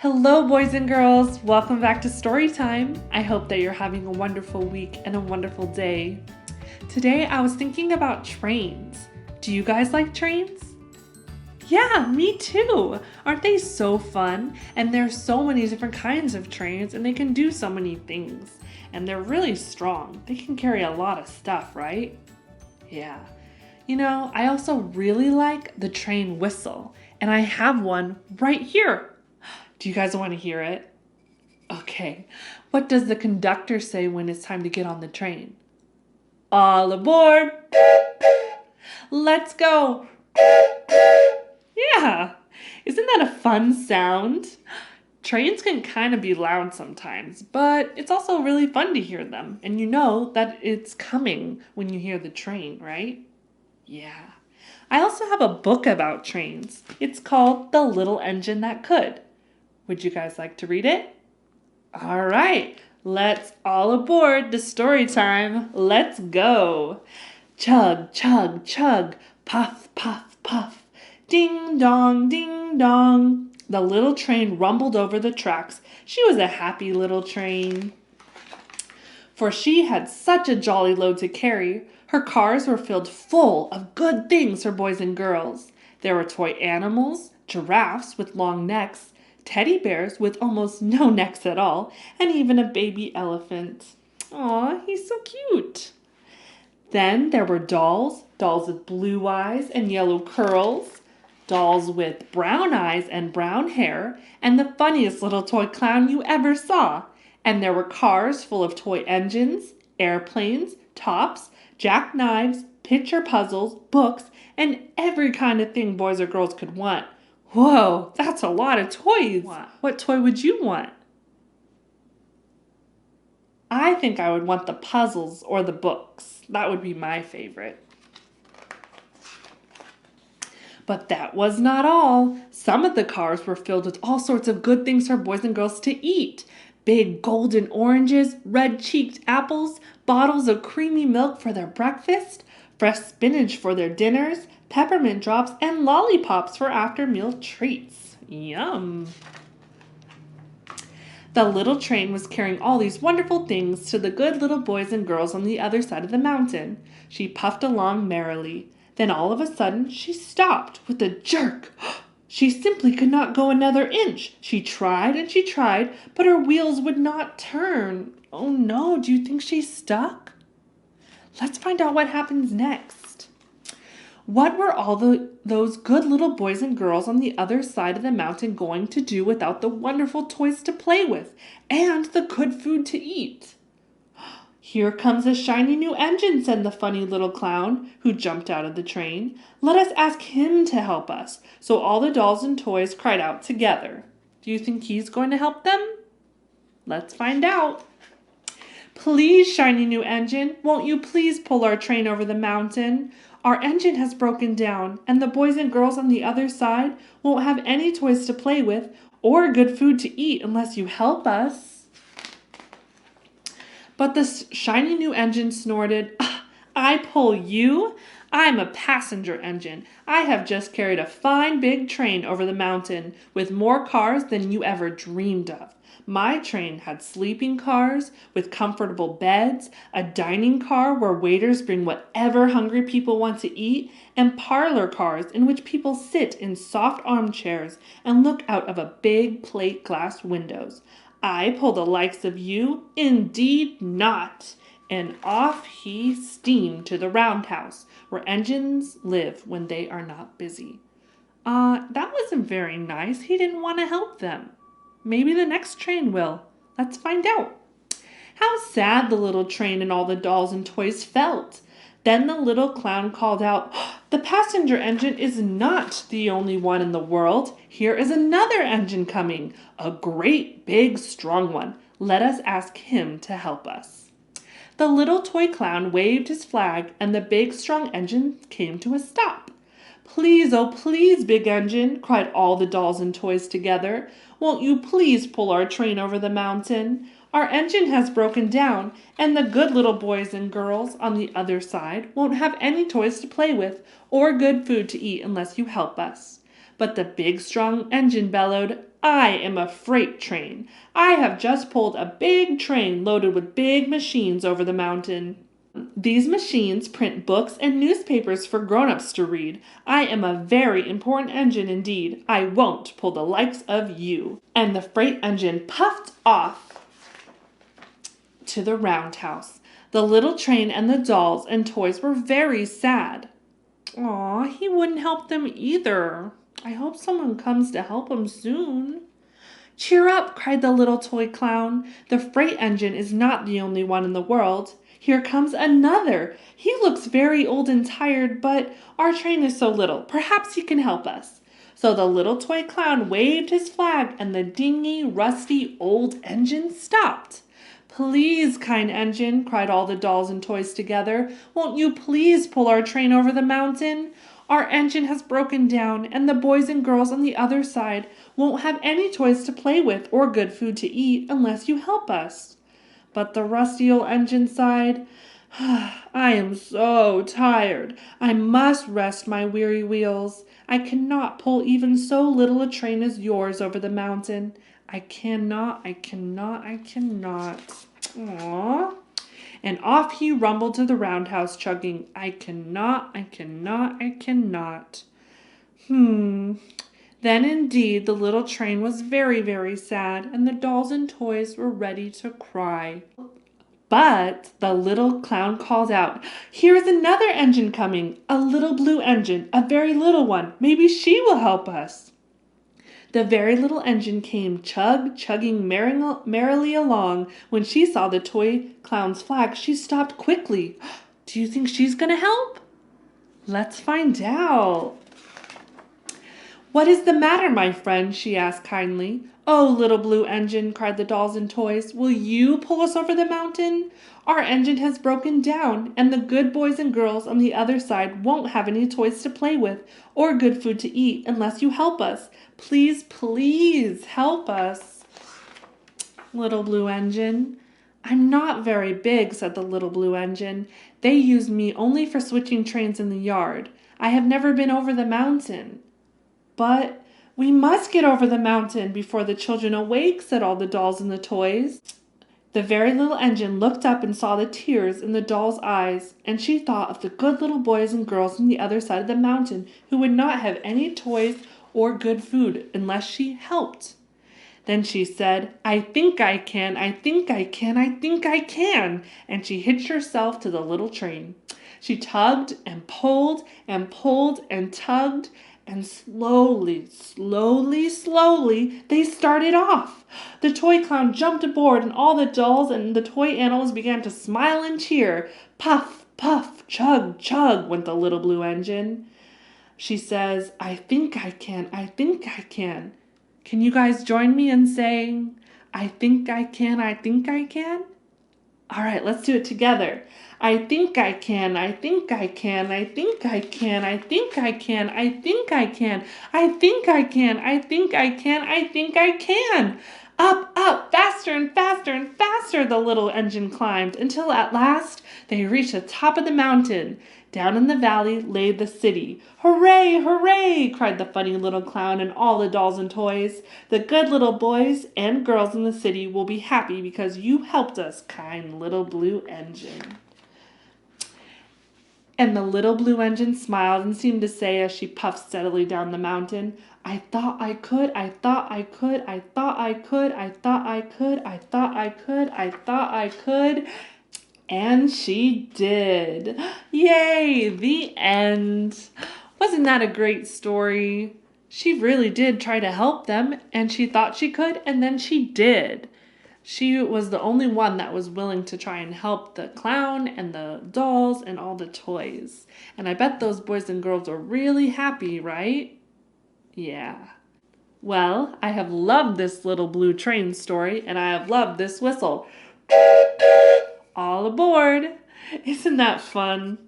Hello, boys and girls. Welcome back to Story Time. I hope that you're having a wonderful week and a wonderful day. Today, I was thinking about trains. Do you guys like trains? Yeah, me too. Aren't they so fun? And there's so many different kinds of trains and they can do so many things. And they're really strong. They can carry a lot of stuff, right? Yeah. I also really like the train whistle. And I have one right here. Do you guys want to hear it? Okay. What does the conductor say when it's time to get on the train? All aboard! Let's go! Yeah! Isn't that a fun sound? Trains can kind of be loud sometimes, but it's also really fun to hear them. And you know that it's coming when you hear the train, right? Yeah. I also have a book about trains. It's called The Little Engine That Could. Would you guys like to read it? All right, let's all aboard the story time. Let's go. Chug, chug, chug, puff, puff, puff. Ding dong, ding dong. The little train rumbled over the tracks. She was a happy little train, for she had such a jolly load to carry. Her cars were filled full of good things for boys and girls. There were toy animals, giraffes with long necks, teddy bears with almost no necks at all, and even a baby elephant. Aw, he's so cute. Then there were dolls with blue eyes and yellow curls, dolls with brown eyes and brown hair, and the funniest little toy clown you ever saw. And there were cars full of toy engines, airplanes, tops, jackknives, picture puzzles, books, and every kind of thing boys or girls could want. Whoa, that's a lot of toys. What toy would you want? I think I would want the puzzles or the books. That would be my favorite. But that was not all. Some of the cars were filled with all sorts of good things for boys and girls to eat. Big golden oranges, red-cheeked apples, bottles of creamy milk for their breakfast, fresh spinach for their dinners, peppermint drops, and lollipops for after-meal treats. Yum! The little train was carrying all these wonderful things to the good little boys and girls on the other side of the mountain. She puffed along merrily. Then all of a sudden, she stopped with a jerk. She simply could not go another inch. She tried and she tried, but her wheels would not turn. Oh no, do you think she's stuck? Let's find out what happens next. What were all those good little boys and girls on the other side of the mountain going to do without the wonderful toys to play with and the good food to eat? Here comes a shiny new engine, said the funny little clown who jumped out of the train. Let us ask him to help us. So all the dolls and toys cried out together. Do you think he's going to help them? Let's find out. Please, shiny new engine, won't you please pull our train over the mountain? Our engine has broken down, and the boys and girls on the other side won't have any toys to play with or good food to eat unless you help us. But the shiny new engine snorted, I pull you? I'm a passenger engine. I have just carried a fine big train over the mountain with more cars than you ever dreamed of. My train had sleeping cars with comfortable beds, a dining car where waiters bring whatever hungry people want to eat, and parlor cars in which people sit in soft armchairs and look out of a big plate glass windows. I pull the likes of you? Indeed not. And off he steamed to the roundhouse, where engines live when they are not busy. That wasn't very nice. He didn't want to help them. Maybe the next train will. Let's find out. How sad the little train and all the dolls and toys felt. Then the little clown called out, the passenger engine is not the only one in the world. Here is another engine coming, a great, big, strong one. Let us ask him to help us. The little toy clown waved his flag, and the big, strong engine came to a stop. Please, oh please, big engine, cried all the dolls and toys together. Won't you please pull our train over the mountain? Our engine has broken down, and the good little boys and girls on the other side won't have any toys to play with or good food to eat unless you help us. But the big, strong engine bellowed, I am a freight train. I have just pulled a big train loaded with big machines over the mountain. These machines print books and newspapers for grown-ups to read. I am a very important engine indeed. I won't pull the likes of you." And the freight engine puffed off to the roundhouse. The little train and the dolls and toys were very sad. Aw, he wouldn't help them either. I hope someone comes to help him soon. "Cheer up," cried the little toy clown. "The freight engine is not the only one in the world. Here comes another. He looks very old and tired, but our train is so little. Perhaps he can help us." So the little toy clown waved his flag and the dingy, rusty, old engine stopped. "Please, kind engine," cried all the dolls and toys together, "won't you please pull our train over the mountain? Our engine has broken down, and the boys and girls on the other side won't have any toys to play with or good food to eat unless you help us." But the rusty old engine sighed, "I am so tired. I must rest my weary wheels. I cannot pull even so little a train as yours over the mountain. I cannot. Aww." And off he rumbled to the roundhouse, chugging, I cannot. Then indeed the little train was very, very sad, and the dolls and toys were ready to cry. But the little clown called out, "Here is another engine coming, a little blue engine, a very little one. Maybe she will help us." The very little engine came chugging merrily along. When she saw the toy clown's flag, she stopped quickly. "Do you think she's going to help?" "Let's find out." "What is the matter, my friend?" she asked kindly. "Oh, little blue engine," cried the dolls and toys, "will you pull us over the mountain? Our engine has broken down, and the good boys and girls on the other side won't have any toys to play with or good food to eat unless you help us. Please, please help us." "Little blue engine, I'm not very big," said the little blue engine. "They use me only for switching trains in the yard. I have never been over the mountain." "But we must get over the mountain before the children awake," said all the dolls and the toys. The very little engine looked up and saw the tears in the doll's eyes, and she thought of the good little boys and girls on the other side of the mountain who would not have any toys or good food unless she helped. Then she said, I think I can, and she hitched herself to the little train. She tugged and pulled and tugged, and slowly, they started off. The toy clown jumped aboard, and all the dolls and the toy animals began to smile and cheer. Puff, puff, chug, chug, went the little blue engine. She says, I think I can. Can you guys join me in saying, I think I can? All right, let's do it together. I think I can. Up, up, faster and faster the little engine climbed, until at last they reached the top of the mountain. Down in the valley lay the city. Hooray, hooray, cried the funny little clown and all the dolls and toys. The good little boys and girls in the city will be happy because you helped us, kind little blue engine. And the little blue engine smiled and seemed to say as she puffed steadily down the mountain, I thought I could. And she did. Yay, the end. Wasn't that a great story? She really did try to help them, and she thought she could, and then she did. She was the only one that was willing to try and help the clown and the dolls and all the toys. And I bet those boys and girls are really happy, right? Yeah. Well, I have loved this little blue train story, and I have loved this whistle. All aboard! Isn't that fun?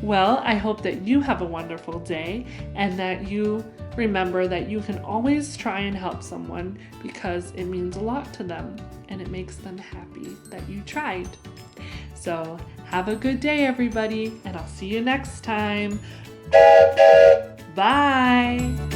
Well, I hope that you have a wonderful day and that you remember that you can always try and help someone because it means a lot to them and it makes them happy that you tried. So have a good day, everybody, and I'll see you next time. Bye!